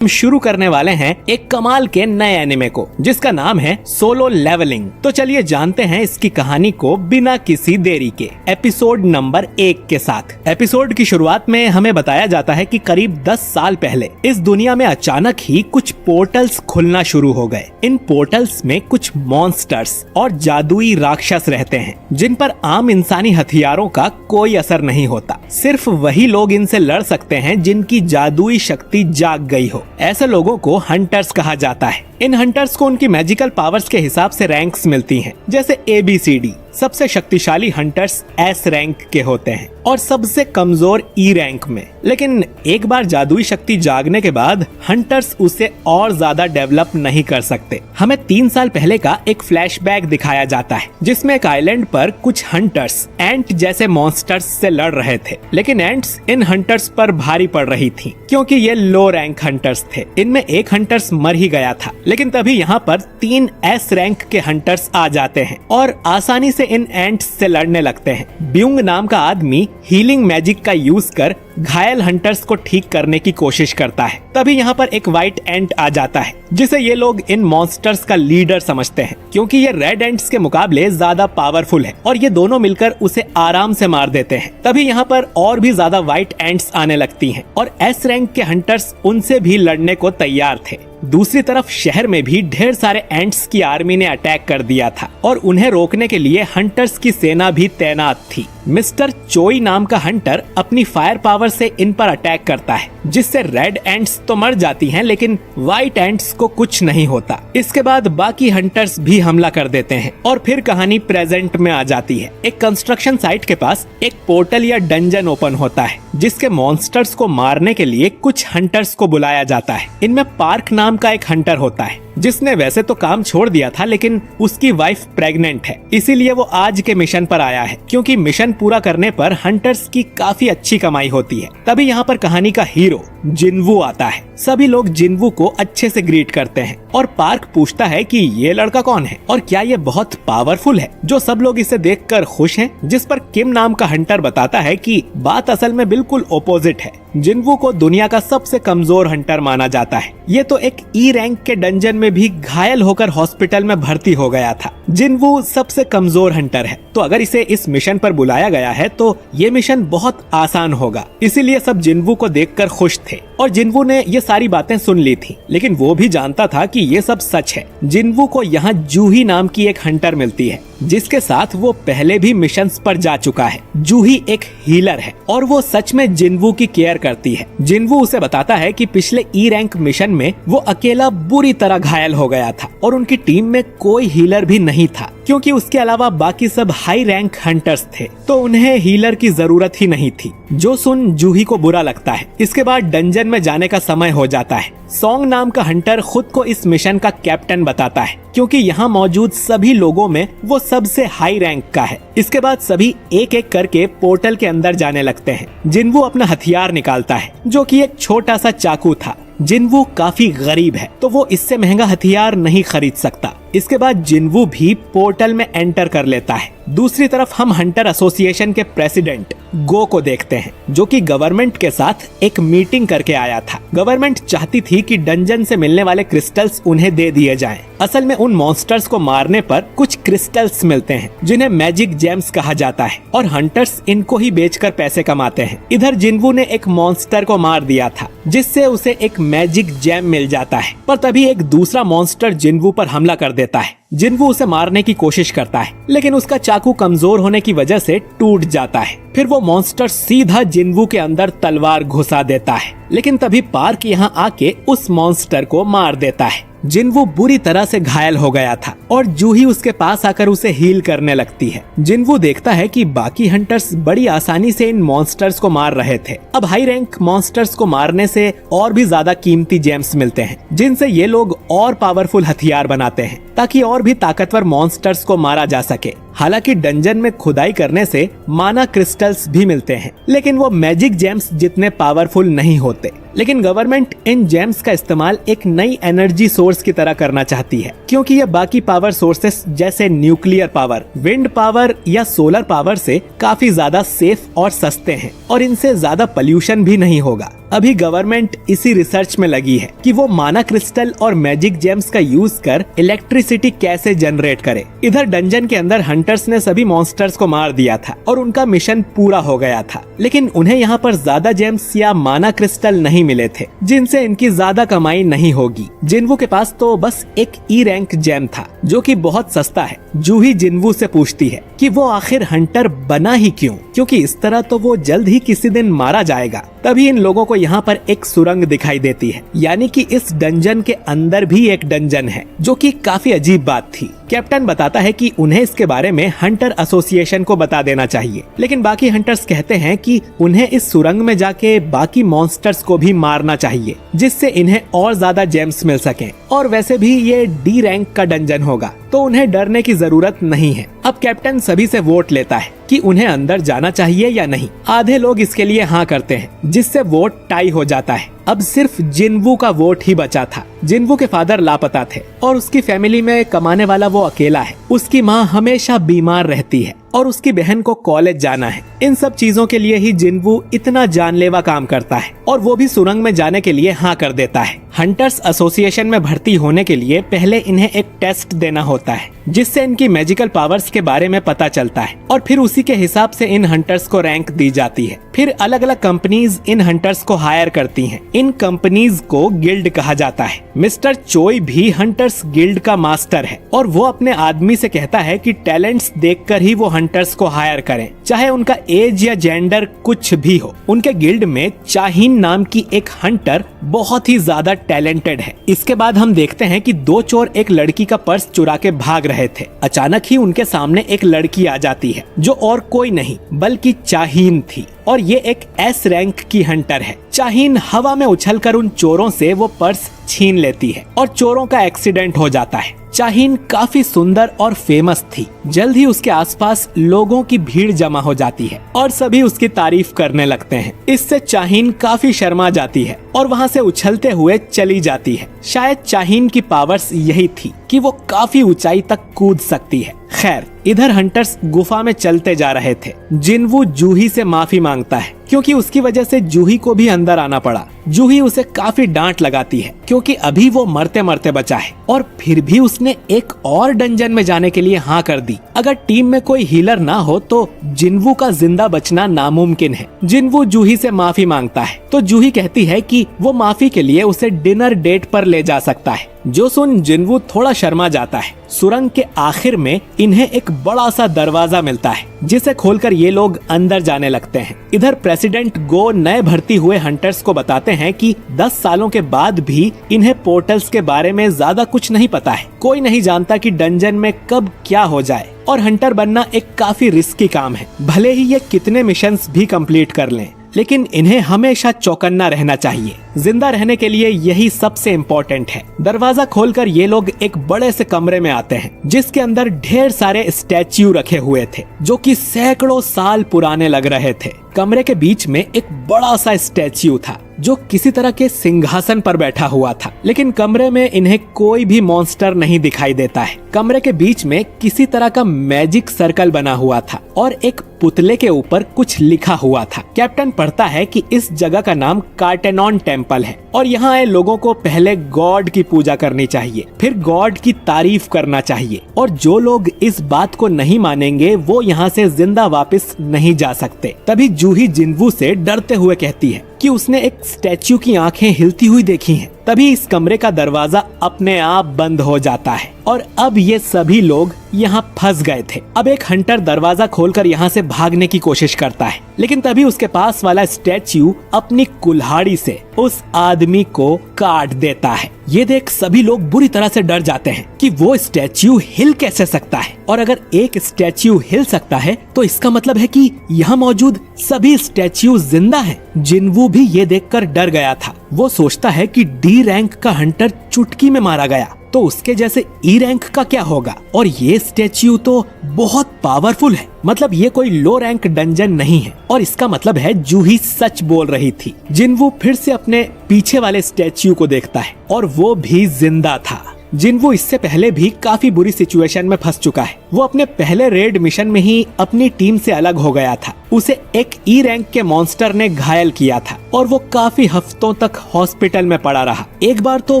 हम शुरू करने वाले हैं एक कमाल के नए एनिमे को जिसका नाम है सोलो लेवलिंग। तो चलिए जानते हैं इसकी कहानी को बिना किसी देरी के एपिसोड नंबर 1 के साथ। एपिसोड की शुरुआत में हमें बताया जाता है कि करीब 10 साल पहले इस दुनिया में अचानक ही कुछ पोर्टल्स खुलना शुरू हो गए। इन पोर्टल्स में कुछ मॉन्स्टर्स और जादुई राक्षस रहते हैं जिन पर आम इंसानी हथियारों का कोई असर नहीं होता। सिर्फ वही लोग इनसे लड़ सकते हैं जिनकी जादुई शक्ति जाग गई हो। ऐसे लोगों को हंटर्स कहा जाता है। इन हंटर्स को उनकी मैजिकल पावर्स के हिसाब से रैंक्स मिलती हैं, जैसे ABCD। सबसे शक्तिशाली हंटर्स S रैंक के होते हैं और सबसे कमजोर E रैंक में। लेकिन एक बार जादुई शक्ति जागने के बाद हंटर्स उसे और ज्यादा डेवलप नहीं कर सकते। हमें 3 साल पहले का एक फ्लैशबैक दिखाया जाता है जिसमें एक आइलैंड पर कुछ हंटर्स एंट जैसे मॉन्स्टर्स से लड़ रहे थे। लेकिन एंट्स इन हंटर्स पर भारी पड़ रही थी क्योंकि ये लो रैंक हंटर्स थे। इनमें एक हंटर्स मर ही गया था। लेकिन तभी यहाँ पर 3 S रैंक के हंटर्स आ जाते हैं और आसानी से इन एंट्स से लड़ने लगते हैं। ब्यूंग नाम का आदमी हीलिंग मैजिक का यूज कर घायल हंटर्स को ठीक करने की कोशिश करता है। तभी यहाँ पर एक व्हाइट एंट आ जाता है जिसे ये लोग इन मॉन्स्टर्स का लीडर समझते हैं क्योंकि ये रेड एंट्स के मुकाबले ज्यादा पावरफुल है और ये दोनों मिलकर उसे आराम से मार देते हैं। तभी यहाँ पर और भी ज्यादा व्हाइट एंट्स आने लगती हैं और S रैंक के हंटर्स उनसे भी लड़ने को तैयार थे। दूसरी तरफ शहर में भी ढेर सारे एंट्स की आर्मी ने अटैक कर दिया था और उन्हें रोकने के लिए हंटर्स की सेना भी तैनात थी। मिस्टर चोई नाम का हंटर अपनी फायर पावर से इन पर अटैक करता है जिससे रेड एंट्स तो मर जाती हैं लेकिन व्हाइट एंट्स को कुछ नहीं होता। इसके बाद बाकी हंटर्स भी हमला कर देते हैं और फिर कहानी प्रेजेंट में आ जाती है। एक कंस्ट्रक्शन साइट के पास एक पोर्टल या डंजन ओपन होता है जिसके मॉन्स्टर्स को मारने के लिए कुछ हंटर्स को बुलाया जाता है। इनमें पार्क नाम का एक हंटर होता है जिसने वैसे तो काम छोड़ दिया था लेकिन उसकी वाइफ प्रेग्नेंट है, इसीलिए वो आज के मिशन पर आया है क्योंकि मिशन पूरा करने पर हंटर्स की काफी अच्छी कमाई होती है। तभी यहाँ पर कहानी का हीरो जिनवू आता है। सभी लोग जिनवू को अच्छे से ग्रीट करते हैं और पार्क पूछता है कि ये लड़का कौन है और क्या ये बहुत पावरफुल है। जो सब लोग इसे देखकर खुश हैं, जिस पर किम नाम का हंटर बताता है कि बात असल में बिल्कुल ओपोजिट है। जिनवू को दुनिया का सबसे कमजोर हंटर माना जाता है। ये तो एक E रैंक के डंजन में भी घायल होकर हॉस्पिटल में भर्ती हो गया था। जिनवू सबसे कमजोर हंटर है तो अगर इसे इस मिशन पर बुलाया गया है तो ये मिशन बहुत आसान होगा। इसीलिए सब जिनवू को देखकर खुश थे और जिनवू ने ये सारी बातें सुन ली थी। लेकिन वो भी जानता था कि ये सब सच है। जिनवू को यहाँ जूही नाम की एक हंटर मिलती है जिसके साथ वो पहले भी मिशंस पर जा चुका है। जूही एक हीलर है और वो सच में जिनवू की केयर करती है। जिनवू उसे बताता है कि पिछले E रैंक मिशन में वो अकेला बुरी तरह घायल हो गया था और उनकी टीम में कोई हीलर भी नहीं था क्योंकि उसके अलावा बाकी सब हाई रैंक हंटर्स थे तो उन्हें हीलर की जरूरत ही नहीं थी। जो सुन जूही को बुरा लगता है। इसके बाद डंजन में जाने का समय हो जाता है। सॉन्ग नाम का हंटर खुद को इस मिशन का कैप्टन बताता है क्योंकि यहाँ मौजूद सभी लोगों में वो सबसे हाई रैंक का है। इसके बाद सभी एक एक करके पोर्टल के अंदर जाने लगते हैं। जिनवू अपना हथियार निकालता है जो कि एक छोटा सा चाकू था। जिनवू काफी गरीब है तो वो इससे महंगा हथियार नहीं खरीद सकता। इसके बाद जिनवू भी पोर्टल में एंटर कर लेता है। दूसरी तरफ हम हंटर एसोसिएशन के प्रेसिडेंट गो को देखते हैं जो कि गवर्नमेंट के साथ एक मीटिंग करके आया था। गवर्नमेंट चाहती थी कि डंजन से मिलने वाले क्रिस्टल्स उन्हें दे दिए जाएं। असल में उन मॉन्स्टर्स को मारने पर कुछ क्रिस्टल्स मिलते हैं जिन्हें मैजिक जेम्स कहा जाता है और हंटर्स इनको ही बेचकर पैसे कमाते हैं। इधर जिनवू ने एक मॉन्स्टर को मार दिया था जिससे उसे एक मैजिक जेम मिल जाता है, पर तभी एक दूसरा मॉन्स्टर जिनवू पर हमला कर देता है। जिनवू उसे मारने की कोशिश करता है लेकिन उसका चाकू कमजोर होने की वजह से टूट जाता है। फिर वो मॉन्स्टर सीधा जिनवू के अंदर तलवार घुसा देता है लेकिन तभी पार्क यहाँ आके उस मॉन्स्टर को मार देता है। जिनवू बुरी तरह से घायल हो गया था और जूही उसके पास आकर उसे हील करने लगती है। जिनवू देखता है कि बाकी हंटर्स बड़ी आसानी से इन मॉन्स्टर्स को मार रहे थे। अब हाई रैंक मॉन्स्टर्स को मारने से और भी ज्यादा कीमती जेम्स मिलते हैं जिनसे ये लोग और पावरफुल हथियार बनाते हैं ताकि और भी ताकतवर मॉन्स्टर्स को मारा जा सके। हालांकि डंजन में खुदाई करने से माना क्रिस्टल्स भी मिलते हैं लेकिन वो मैजिक जेम्स जितने पावरफुल नहीं होते। लेकिन गवर्नमेंट इन जेम्स का इस्तेमाल एक नई एनर्जी सोर्स की तरह करना चाहती है, क्योंकि ये बाकी पावर सोर्सेस जैसे न्यूक्लियर पावर, विंड पावर या सोलर पावर से काफी ज्यादा सेफ और सस्ते हैं और इनसे ज्यादा पोल्यूशन भी नहीं होगा। अभी गवर्नमेंट इसी रिसर्च में लगी है कि वो माना क्रिस्टल और मैजिक जेम्स का यूज कर इलेक्ट्रिसिटी कैसे जनरेट करे। इधर डंजन के अंदर हंटर्स ने सभी मॉन्स्टर्स को मार दिया था और उनका मिशन पूरा हो गया था, लेकिन उन्हें यहाँ पर ज्यादा जेम्स या माना क्रिस्टल नहीं मिले थे जिनसे इनकी ज्यादा कमाई नहीं होगी। जिन्वू के पास तो बस एक ई रैंक जेम था जो कि बहुत सस्ता है। जूही जिन्वू से पूछती है कि वो आखिर हंटर बना ही क्यों, क्योंकि इस तरह तो वो जल्द ही किसी दिन मारा जाएगा। तभी इन लोगों को यहाँ पर एक सुरंग दिखाई देती है, यानी कि इस डंजन के अंदर भी एक डंजन है, जो कि काफी अजीब बात थी। कैप्टन बताता है कि उन्हें इसके बारे में हंटर एसोसिएशन को बता देना चाहिए, लेकिन बाकी हंटर्स कहते हैं कि उन्हें इस सुरंग में जाके बाकी मॉन्स्टर्स को भी मारना चाहिए, जिससे इन्हें और ज्यादा जेम्स मिल सकें। और वैसे भी ये डी रैंक का डंजन होगा, तो उन्हें डरने की जरूरत नहीं है। अब कैप्टन सभी से वोट लेता है कि उन्हें अंदर जाना चाहिए या नहीं। आधे लोग इसके लिए हाँ करते हैं, जिससे वोट टाई हो जाता है। अब सिर्फ जिन्वू का वोट ही बचा था। जिन्वू के फादर लापता थे और उसकी फैमिली में कमाने वाला वो अकेला है। उसकी माँ हमेशा बीमार रहती है और उसकी बहन को कॉलेज जाना है। इन सब चीजों के लिए ही जिन्वू इतना जानलेवा काम करता है और वो भी सुरंग में जाने के लिए हाँ कर देता है। हंटर्स एसोसिएशन में भर्ती होने के लिए पहले इन्हें एक टेस्ट देना होता है, जिससे इनकी मैजिकल पावर्स के बारे में पता चलता है और फिर उसी के हिसाब से इन हंटर्स को रैंक दी जाती है। फिर अलग अलग कंपनीज इन हंटर्स को हायर करती हैं। इन कंपनीज को गिल्ड कहा जाता है। मिस्टर चोई भी हंटर्स गिल्ड का मास्टर है और वो अपने आदमी से कहता है कि टैलेंट्स देखकर ही वो हंटर्स को हायर करें, चाहे उनका एज या जेंडर कुछ भी हो। उनके गिल्ड में चाहीन नाम की एक हंटर बहुत ही ज्यादा टैलेंटेड है। इसके बाद हम देखते हैं कि दो चोर एक लड़की का पर्स चुरा के भाग रहे थे। अचानक ही उनके सामने एक लड़की आ जाती है, जो और कोई नहीं बल्कि चाहीन थी और ये एक एस रैंक की हंटर है। चाहीन हवा में उछलकर उन चोरों से वो पर्स छीन लेती है और चोरों का एक्सीडेंट हो जाता है। चाहीन काफी सुंदर और फेमस थी। जल्द ही उसके आसपास लोगों की भीड़ जमा हो जाती है और सभी उसकी तारीफ करने लगते हैं। इससे चाहीन काफी शर्मा जाती है और वहाँ से उछलते हुए चली जाती है। शायद चाहीन की पावर्स यही थी कि वो काफी ऊंचाई तक कूद सकती है। खैर, इधर हंटर्स गुफा में चलते जा रहे थे। जिन्वू जूही से माफी मांगता है क्योंकि उसकी वजह से जूही को भी अंदर आना पड़ा। जूही उसे काफी डांट लगाती है क्योंकि अभी वो मरते मरते बचा है और फिर भी उसने एक और डंजन में जाने के लिए हाँ कर दी। अगर टीम में कोई हीलर ना हो तो जिन्वू का जिंदा बचना नामुमकिन है। जिन्वू जूही से माफी मांगता है तो जूही कहती है कि वो माफी के लिए उसे डिनर डेट पर ले जा सकता है। जो सुन जिन्वू थोड़ा शर्मा जाता है। सुरंग के आखिर में इन्हें एक बड़ा सा दरवाजा मिलता है, जिसे खोलकर ये लोग अंदर जाने लगते हैं। इधर प्रेसिडेंट गो नए भर्ती हुए हंटर्स को बताते हैं कि 10 सालों के बाद भी इन्हें पोर्टल्स के बारे में ज्यादा कुछ नहीं पता है। कोई नहीं जानता कि डंजन में कब क्या हो जाए और हंटर बनना एक काफी रिस्की काम है। भले ही ये कितने मिशंस भी कंप्लीट कर लें, लेकिन इन्हें हमेशा चौकन्ना रहना चाहिए। जिंदा रहने के लिए यही सबसे इम्पोर्टेंट है। दरवाजा खोलकर ये लोग एक बड़े से कमरे में आते हैं, जिसके अंदर ढेर सारे स्टैच्यू रखे हुए थे, जो कि सैकड़ों साल पुराने लग रहे थे। कमरे के बीच में एक बड़ा सा स्टैच्यू था, जो किसी तरह के सिंहासन पर बैठा हुआ था, लेकिन कमरे में इन्हें कोई भी मॉन्स्टर नहीं दिखाई देता है। कमरे के बीच में किसी तरह का मैजिक सर्कल बना हुआ था और एक पुतले के ऊपर कुछ लिखा हुआ था। कैप्टन पढ़ता है कि इस जगह का नाम कार्टेनॉन टेम्पल है और यहाँ आए लोगों को पहले गॉड की पूजा करनी चाहिए, फिर गॉड की तारीफ करना चाहिए, और जो लोग इस बात को नहीं मानेंगे वो यहाँ से जिंदा वापस नहीं जा सकते। तभी जूही जिन्वू से डरते हुए कहती है कि उसने एक स्टैच्यू की आंखें हिलती हुई देखी हैं। तभी इस कमरे का दरवाजा अपने आप बंद हो जाता है और अब ये सभी लोग यहाँ फंस गए थे। अब एक हंटर दरवाजा खोलकर यहाँ से भागने की कोशिश करता है, लेकिन तभी उसके पास वाला स्टैच्यू अपनी कुल्हाड़ी से उस आदमी को काट देता है। ये देख सभी लोग बुरी तरह से डर जाते हैं कि वो स्टैच्यू हिल कैसे सकता है, और अगर एक स्टैच्यू हिल सकता है तो इसका मतलब है कि यहाँ मौजूद सभी स्टैच्यू जिंदा हैं। जिन्वू भी ये देखकर डर गया था। वो सोचता है कि डी रैंक का हंटर चुटकी में मारा गया तो उसके जैसे ई रैंक का क्या होगा? और ये स्टैच्यू तो बहुत पावरफुल है, मतलब ये कोई लो रैंक डंजन नहीं है। और इसका मतलब है जूही सच बोल रही थी। जिनवू फिर से अपने पीछे वाले स्टैच्यू को देखता है और वो भी जिंदा था। जिनवू इससे पहले भी काफी बुरी सिचुएशन में फंस चुका है। वो अपने पहले रेड मिशन में ही अपनी टीम से अलग हो गया था। उसे एक ई रैंक के मॉन्स्टर ने घायल किया था और वो काफी हफ्तों तक हॉस्पिटल में पड़ा रहा। एक बार तो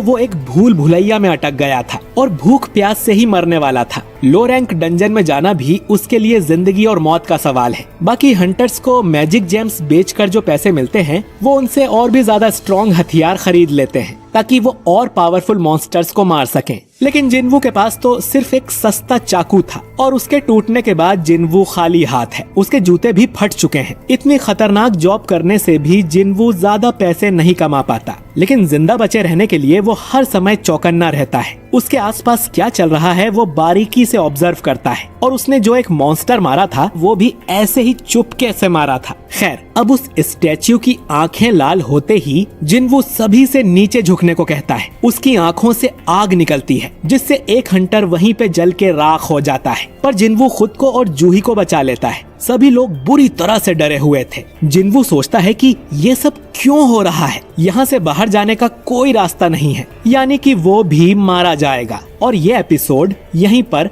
वो एक भूल भुलैया में अटक गया था और भूख प्यास से ही मरने वाला था। लो रैंक डंजन में जाना भी उसके लिए जिंदगी और मौत का सवाल है। बाकी हंटर्स को मैजिक जेम्स बेचकर जो पैसे मिलते हैं वो उनसे और भी ज्यादा स्ट्रॉन्ग हथियार खरीद लेते हैं ताकि वो और पावरफुल मॉन्स्टर्स को मार सकें। लेकिन जिनवू के पास तो सिर्फ एक सस्ता चाकू था और उसके टूटने के बाद जिनवू खाली हाथ है। उसके जूते भी फट चुके हैं। इतनी खतरनाक जॉब करने से भी जिनवू ज्यादा पैसे नहीं कमा पाता, लेकिन जिंदा बचे रहने के लिए वो हर समय चौकन्ना रहता है। उसके आसपास क्या चल रहा है वो बारीकी से ऑब्जर्व करता है और उसने जो एक मॉन्स्टर मारा था वो भी ऐसे ही चुपके से मारा था। खैर, अब उस स्टैच्यू की आंखें लाल होते ही जिनवू सभी से नीचे झुकने को कहता है। उसकी आंखों से आग निकलती है जिससे एक हंटर वहीं पे जल के राख हो जाता है, पर जिनवू खुद को और जूही को बचा लेता है। सभी लोग बुरी तरह से डरे हुए थे। जिनवू सोचता है कि ये सब क्यों हो रहा है, यहाँ से बाहर जाने का कोई रास्ता नहीं है, यानी कि वो भी मारा जाएगा। और ये एपिसोड यहीं पर